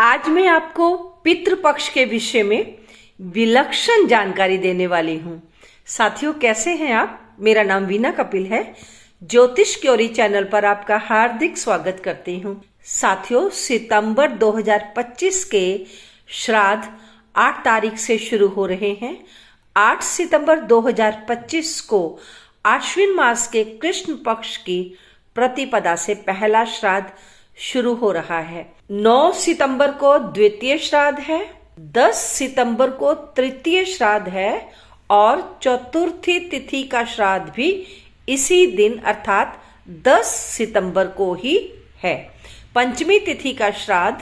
आज मैं आपको पितृपक्ष के विषय में विलक्षण जानकारी देने वाली हूँ। साथियों, कैसे हैं आप? मेरा नाम वीना कपिल है। ज्योतिष क्योरी चैनल पर आपका हार्दिक स्वागत करती हूँ। साथियों, सितंबर 2025 के श्राद्ध 8 तारीख से शुरू हो रहे हैं। 8 सितंबर 2025 को आश्विन मास के कृष्ण पक्ष की प्रतिपदा से पहला श्राद्ध शुरू हो रहा है। 9 सितंबर को द्वितीय श्राद्ध है, 10 सितंबर को तृतीय श्राद्ध है और चतुर्थी तिथि का श्राद्ध भी इसी दिन अर्थात 10 सितंबर को ही है। पंचमी तिथि का श्राद्ध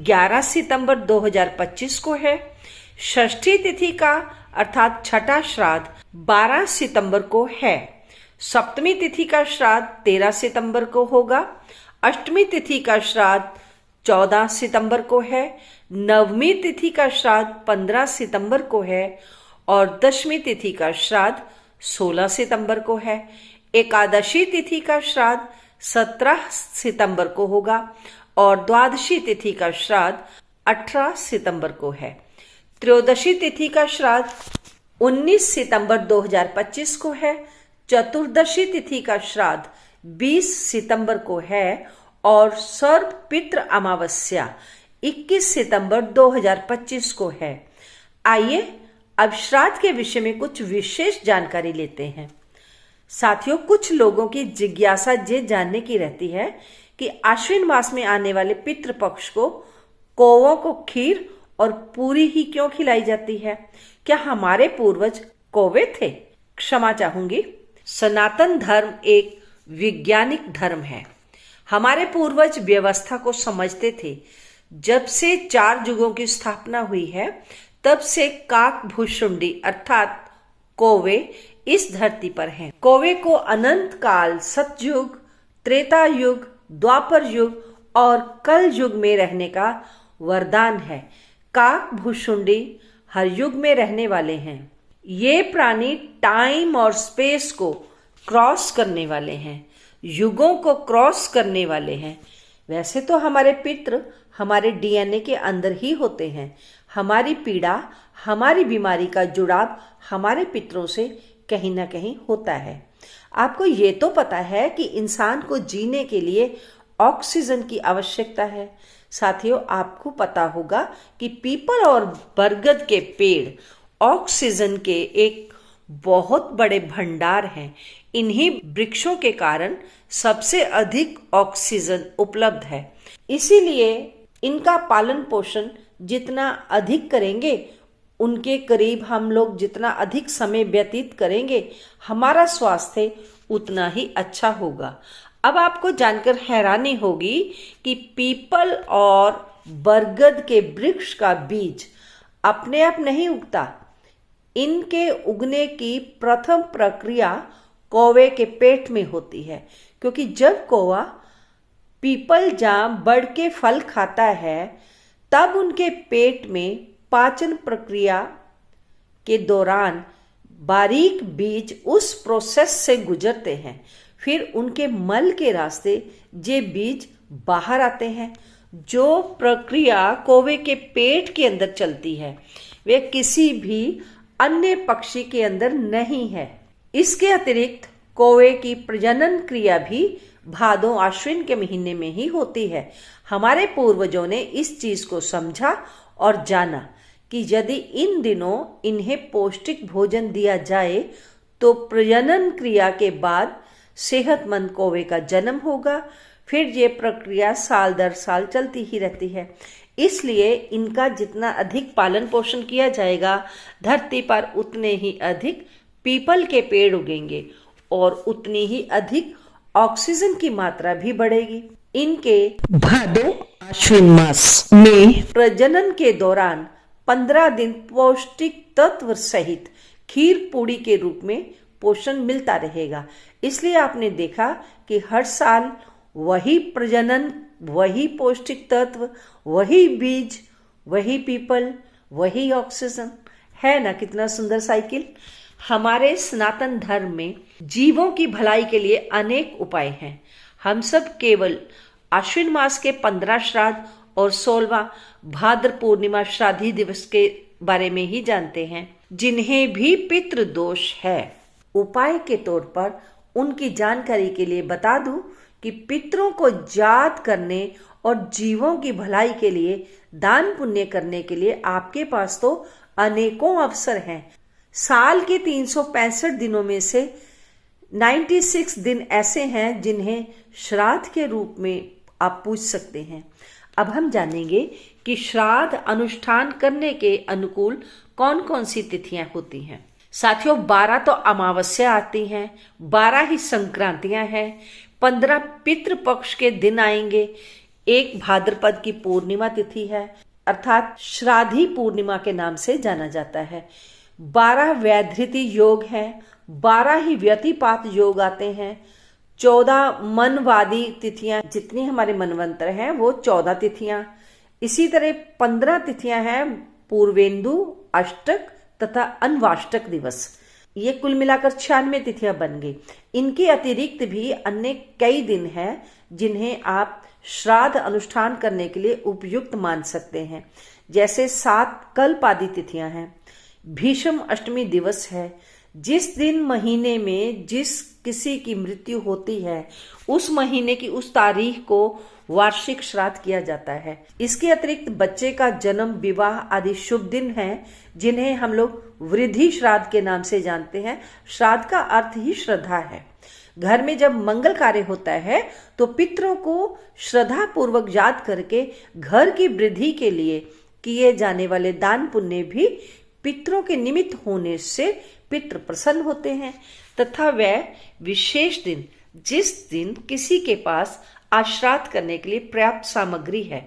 11 सितंबर 2025 को है। षष्ठी तिथि का अर्थात छठा श्राद्ध 12 सितंबर को है। सप्तमी तिथि का श्राद्ध 13 सितंबर को होगा। अष्टमी तिथि का श्राद्ध 14 सितंबर को है। नवमी तिथि का श्राद्ध 15 सितंबर को है और दशमी तिथि का श्राद्ध 16 सितंबर को है। एकादशी तिथि का श्राद्ध 17 सितंबर को होगा और द्वादशी तिथि का श्राद्ध 18 सितंबर को है। त्रयोदशी तिथि का श्राद्ध 19 सितंबर 2025 को है। चतुर्दशी तिथि का श्राद्ध 20 सितंबर को है और सर्व पितृ अमावस्या 21 सितंबर 2025 को है। आइए अब श्राद्ध के विषय में कुछ विशेष जानकारी लेते हैं। साथियों, कुछ लोगों की जिज्ञासा ये जानने की रहती है कि आश्विन मास में आने वाले पितृ पक्ष को कौवों को खीर और पूरी ही क्यों खिलाई जाती है? क्या हमारे पूर्वज कौवे थे? क्षमा चाहूंगी। सनातन धर्म एक वैज्ञानिक धर्म है। हमारे पूर्वज व्यवस्था को समझते थे। जब से 4 युगों की स्थापना हुई है, तब से काक भुसुंडी अर्थात कौवे इस धरती पर हैं। कौवे को अनंत काल सतयुग, त्रेता युग, द्वापर युग और कल युग में रहने का वरदान है। काक भुसुंडी हर युग में रहने वाले हैं। ये प्राणी टाइम और स्पेस को क्रॉस करने वाले हैं, युगों को क्रॉस करने वाले हैं। वैसे तो हमारे पितृ हमारे डीएनए के अंदर ही होते हैं। हमारी पीड़ा, हमारी बीमारी का जुड़ाव हमारे पितरों से कहीं ना कहीं होता है। आपको ये तो पता है कि इंसान को जीने के लिए ऑक्सीजन की आवश्यकता है। साथियों, आपको पता होगा कि पीपल और बरगद के पेड़ ऑक्सीजन के एक बहुत बड़े भंडार हैं। इन्हीं वृक्षों के कारण सबसे अधिक ऑक्सीजन उपलब्ध है। इसीलिए इनका पालन पोषण जितना अधिक करेंगे, उनके करीब हम लोग जितना अधिक समय व्यतीत करेंगे, हमारा स्वास्थ्य उतना ही अच्छा होगा। अब आपको जानकर हैरानी होगी कि पीपल और बरगद के वृक्ष का बीज अपने आप नहीं उगता। इनके उगने की प्रथम प्रक्रिया कौवे के पेट में होती है, क्योंकि जब कौवा पीपल जाम बढ़ के फल खाता है, तब उनके पेट में पाचन प्रक्रिया के दौरान बारीक बीज उस प्रोसेस से गुजरते हैं। फिर उनके मल के रास्ते ये बीज बाहर आते हैं। जो प्रक्रिया कौवे के पेट के अंदर चलती है, वे किसी भी अन्य पक्षी के अंदर नहीं है। इसके अतिरिक्त कौवे की प्रजनन क्रिया भी भादों आश्विन के महीने में ही होती है। हमारे पूर्वजों ने इस चीज को समझा और जाना कि यदि इन दिनों इन्हें पौष्टिक भोजन दिया जाए तो प्रजनन क्रिया के बाद सेहतमंद कौवे का जन्म होगा। फिर ये प्रक्रिया साल दर साल चलती ही रहती है। इसलिए इनका जितना अधिक पालन पोषण किया जाएगा, धरती पर उतने ही अधिक पीपल के पेड़ उगेंगे और उतनी ही अधिक ऑक्सीजन की मात्रा भी बढ़ेगी। इनके भादों आश्विन मास में प्रजनन के दौरान 15 दिन पौष्टिक तत्व सहित खीर पूड़ी के रूप में पोषण मिलता रहेगा। इसलिए आपने देखा कि हर साल वही प्रजनन, वही पौष्टिक तत्व, वही बीज, वही पीपल, वही ऑक्सीजन। है ना कितना सुंदर साइकिल? हमारे सनातन धर्म में जीवों की भलाई के लिए अनेक उपाय हैं। हम सब केवल आश्विन मास के 15 श्राद्ध और 16वां भाद्र पूर्णिमा श्राद्धी दिवस के बारे में ही जानते हैं, जिन्हें भी पितृ दोष है। उपाय के तौर पर उनकी जानकारी के लिए बता दूं कि पितरों को याद करने और जीवों की भलाई के लिए दान पुण्य करने के लिए आपके पास तो अनेकों अवसर हैं। साल के 365 दिनों में से 96 दिन ऐसे हैं जिन्हें श्राद्ध के रूप में आप पूछ सकते हैं। अब हम जानेंगे कि श्राद्ध अनुष्ठान करने के अनुकूल कौन कौन सी तिथियां होती हैं। साथियों, 12 तो अमावस्या आती हैं, 12 ही संक्रांतियां हैं, 15 पितृपक्ष के दिन आएंगे, एक भाद्रपद की पूर्णिमा तिथि है अर्थात श्राद्धी पूर्णिमा के नाम से जाना जाता है, 12 वैधृति योग हैं, 12 ही व्यतिपात योग आते हैं, 14 मनवादी तिथियां, जितनी हमारे मनवंतर हैं वो 14 तिथियां, इसी तरह 15 तिथियां हैं पूर्वेंदु, अष्टक तथा अन्वाष्टक दिवस। ये कुल मिलाकर 96 तिथियां बन गई। इनके अतिरिक्त भी अन्य कई दिन हैं जिन्हें आप श्राद्ध अनुष्ठान करने के लिए उपयुक्त मान सकते हैं, जैसे 7 कल्प आदि तिथियां हैं। भीष्म अष्टमी दिवस है, जिस दिन महीने में जिस किसी की मृत्यु होती है उस महीने की उस तारीख को वार्षिक श्राद्ध किया जाता है। इसके अतिरिक्त बच्चे का जन्म, विवाह आदि शुभ दिन हैं जिन्हें हम लोग वृद्धि श्राद्ध के नाम से जानते हैं। श्राद्ध का अर्थ ही श्रद्धा है। घर में जब मंगल कार्य होता है तो पितरों को श्रद्धा पूर्वक याद करके घर की वृद्धि के लिए किए जाने वाले दान पुण्य भी पितरों के निमित्त होने से पितृ प्रसन्न होते हैं तथा वह विशेष दिन जिस दिन किसी के पास आश्राद्ध करने के लिए पर्याप्त सामग्री है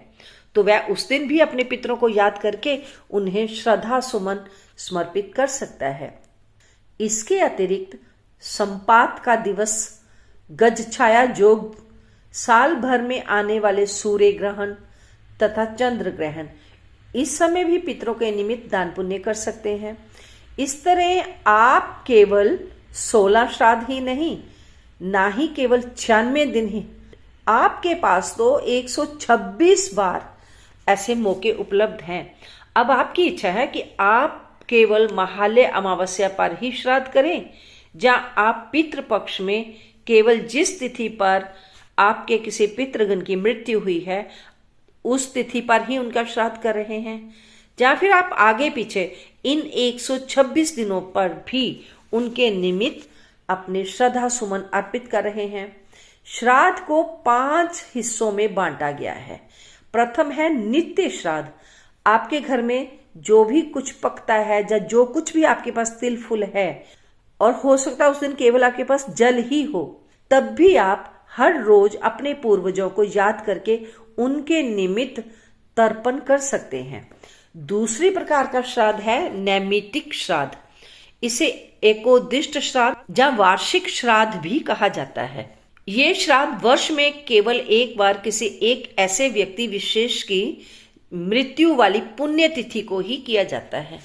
तो वह उस दिन भी अपने पितरों को याद करके उन्हें श्रद्धा सुमन समर्पित कर सकता है। इसके अतिरिक्त संपात का दिवस, गज छाया योग, साल भर में आने वाले सूर्य ग्रहण तथा चंद्र ग्रहण, इस समय भी पितरों के निमित्त दान पुण्य कर सकते हैं। इस तरह आप केवल 16 श्राद्ध ही नहीं, ना ही केवल 96 दिन ही, आपके पास तो 126 बार ऐसे मौके उपलब्ध हैं। अब आपकी इच्छा है कि आप केवल महालय अमावस्या पर ही श्राद्ध करें, या आप पितृपक्ष में केवल जिस तिथि पर आपके किसी पितृगण की मृत्यु हुई है उस तिथि पर ही उनका श्राद्ध कर रहे हैं, या फिर आप आगे पीछे इन 126 दिनों पर भी उनके निमित्त अपने श्रद्धा सुमन अर्पित कर रहे हैं। श्राद्ध को 5 हिस्सों में बांटा गया है। प्रथम है नित्य श्राद्ध। आपके घर में जो भी कुछ पकता है या जो कुछ भी आपके पास तिल फुल है, और हो सकता है उस दिन केवल आपके पास जल ही हो, तब भी आप हर रोज अपने पूर्वजों को याद करके उनके निमित्त तर्पण कर सकते हैं। दूसरी प्रकार का श्राद्ध है नैमित्तिक श्राद्ध। इसे एकोदिष्ट श्राद्ध या वार्षिक श्राद्ध भी कहा जाता है। ये श्राद्ध वर्ष में केवल एक बार किसी एक ऐसे व्यक्ति विशेष की मृत्यु वाली पुण्य तिथि को ही किया जाता है।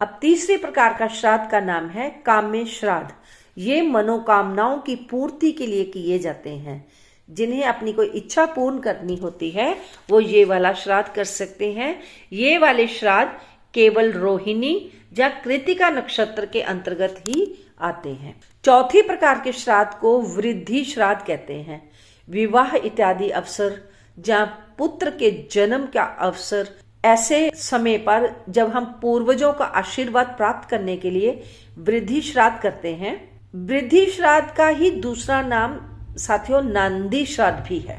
अब तीसरे प्रकार का श्राद्ध का नाम है काम्य श्राद्ध। ये मनोकामनाओं की पूर्ति के लिए किए जाते हैं। जिन्हें अपनी कोई इच्छा पूर्ण करनी होती है वो ये वाला श्राद्ध कर सकते हैं। ये वाले श्राद्ध केवल रोहिणी या कृतिका नक्षत्र के अंतर्गत ही आते हैं। चौथी प्रकार के श्राद्ध को वृद्धि श्राद्ध कहते हैं। विवाह इत्यादि अवसर या पुत्र के जन्म का अवसर, ऐसे समय पर जब हम पूर्वजों का आशीर्वाद प्राप्त करने के लिए वृद्धि श्राद्ध करते हैं। वृद्धि श्राद्ध का ही दूसरा नाम साथियों नांदी श्राद्ध भी है।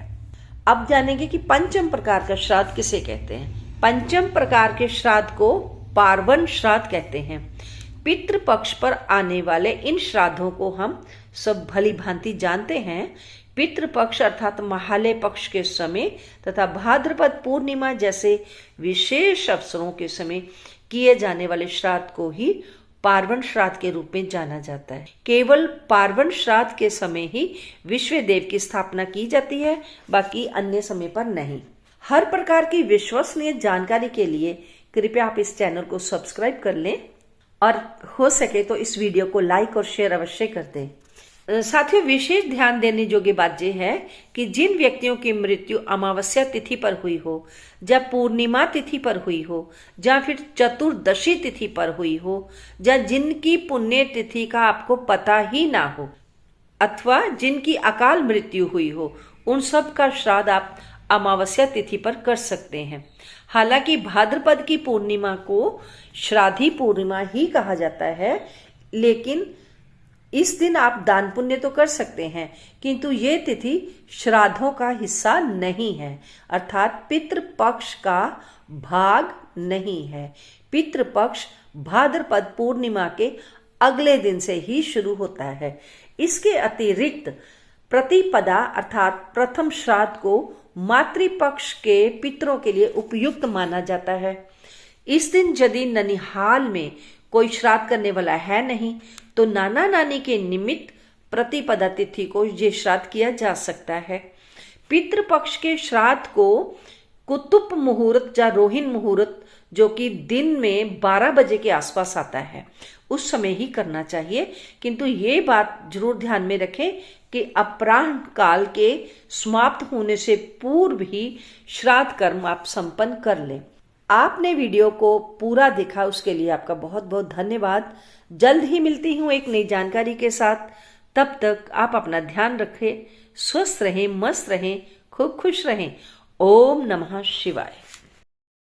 अब जानेंगे कि पंचम प्रकार का श्राद्ध किसे कहते हैं। पंचम प्रकार के श्राद्ध को पार्वन श्राद्ध कहते हैं। पितृ पक्ष पर आने वाले इन श्राद्धों को हम सब भली भांति जानते हैं। पितृ पक्ष अर्थात महालय पक्ष के समय तथा भाद्रपद पूर्णिमा जैसे विशेष अवसरों के समय किए जाने वाले श्राद्ध को ही पार्वन श्राद्ध के रूप में जाना जाता है। केवल पार्वन श्राद्ध के समय ही विश्व देव की स्थापना की जाती है, बाकी अन्य समय पर नहीं। हर प्रकार की विश्वसनीय जानकारी के लिए कृपया आप इस चैनल को सब्सक्राइब कर लें और हो सके तो इस वीडियो को लाइक और शेयर अवश्य कर दें। साथियों, विशेष ध्यान देने योग्य बात यह है कि जिन व्यक्तियों की मृत्यु अमावस्या तिथि पर हुई हो, या पूर्णिमा तिथि पर हुई हो, या फिर चतुर्दशी तिथि पर हुई हो, या जिनकी पुण्य तिथि का आपको पता ही ना हो, अथवा जिनकी अकाल मृत्यु हुई हो, उन सब का श्राद्ध आप अमावस्या तिथि पर कर सकते हैं। हालांकि भाद्रपद की पूर्णिमा को श्राद्धी पूर्णिमा ही कहा जाता है, लेकिन इस दिन आप दान पुण्य तो कर सकते हैं, किंतु ये तिथि श्राद्धों का हिस्सा नहीं है, अर्थात पितृपक्ष का भाग नहीं है। पितृपक्ष भाद्रपद पूर्णिमा के अगले दिन से ही शुरू होता है। इसके अतिरिक्त प्रतिपदा अर्थात प्रथम श्राद्ध को मातृपक्ष के पितरों के लिए उपयुक्त माना जाता है। इस दिन यदि ननिहाल में कोई श्राद्ध करने वाला है नहीं, तो नाना नानी के निमित्त प्रतिपदा तिथि को ये श्राद्ध किया जा सकता है। पितृपक्ष के श्राद्ध को कुतुब मुहूर्त या रोहिणी मुहूर्त, जो कि दिन में 12 बजे के आसपास आता है, उस समय ही करना चाहिए। किंतु ये बात जरूर ध्यान में रखें कि अपराह्न काल के समाप्त होने से पूर्व ही श्राद्ध कर्म आप संपन्न कर लें। आपने वीडियो को पूरा देखा, उसके लिए आपका बहुत बहुत धन्यवाद। जल्द ही मिलती हूँ एक नई जानकारी के साथ। तब तक आप अपना ध्यान रखें, स्वस्थ रहें, मस्त रहें, खूब खुश रहें। ओम नमः शिवाय।